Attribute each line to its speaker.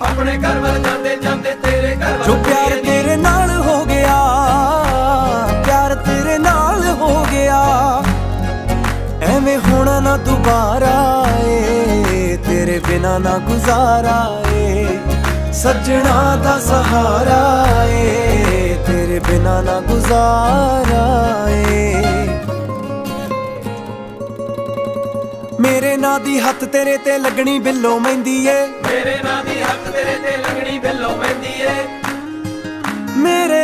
Speaker 1: अपने घर वाल जाते जाते तेरे घर
Speaker 2: जो प्यार तेरे नाल हो गया, प्यार तेरे नाल हो गया, एवें होना ना दोबारा ए, तेरे बिना ना गुजारा ए, सजना दा सहारा ए, तेरे बिना ना गुजारा ए। मेरे नां दी हत्थ तेरे ते लगनी बिल्लो मेहंदी ए,
Speaker 1: मेरे नां दी हत्थ तेरे ते लगनी बिल्लो मेहंदी ए,
Speaker 2: मेरे